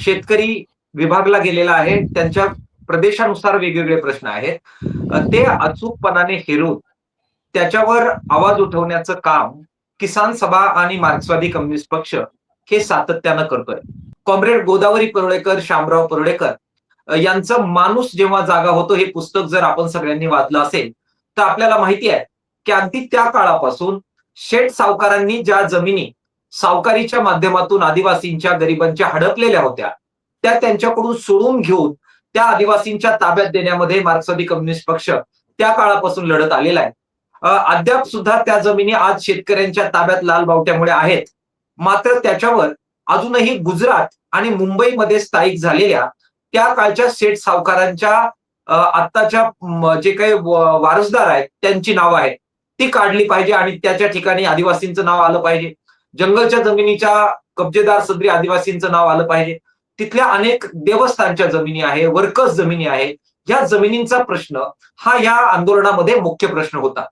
शेतकरी विभागला गेलेला आहे. त्यांच्या प्रदेशानुसार वेगवेगळे प्रश्न आहेत. ते अचूकपणाने हेरून त्याच्यावर आवाज उठवण्याचं काम किसान सभा आणि मार्क्सवादी कम्युनिस्ट पक्ष हे सातत्यानं करतोय. कॉम्रेड गोदावरी परुळेकर, शामराव परुळेकर यांचं माणूस जेव्हा जागा होतो हे पुस्तक जर आपण सगळ्यांनी वाचलं असेल, तर आपल्याला माहिती आहे, की अगदी त्या काळापासून शेठ सावकारांनी ज्या जमिनी सावकारीच्या माध्यमातून आदिवासींच्या, गरिबांच्या हडपलेल्या होत्या, त्या त्यांच्याकडून सोडून घेऊन त्या आदिवासींच्या ताब्यात देण्यामध्ये मार्क्सवादी कम्युनिस्ट पक्ष त्या काळापासून लढत आलेला आहे. अद्याप सुद्धा त्या जमिनी आज शेतकऱ्यांच्या ताब्यात लाल बावट्यामुळे आहेत. मात्र त्याच्यावर अजूनही गुजरात आणि मुंबईमध्ये स्थायिक झालेल्या त्या काळच्या शेठ सावकारांच्या आत्ताच्या जे काही वारसदार आहेत त्यांची नावं आहेत ती काढली पाहिजे आणि त्याच्या ठिकाणी आदिवासींचं नाव आलं पाहिजे. जंगलच्या जमिनीच्या कब्जेदार सदरी आदिवासींचं नाव आलं पाहिजे. तिथल्या अनेक देवस्थानच्या जमिनी आहे, वर्कस जमिनी आहे. या जमिनींचा प्रश्न हा या आंदोलनामध्ये मुख्य प्रश्न होता.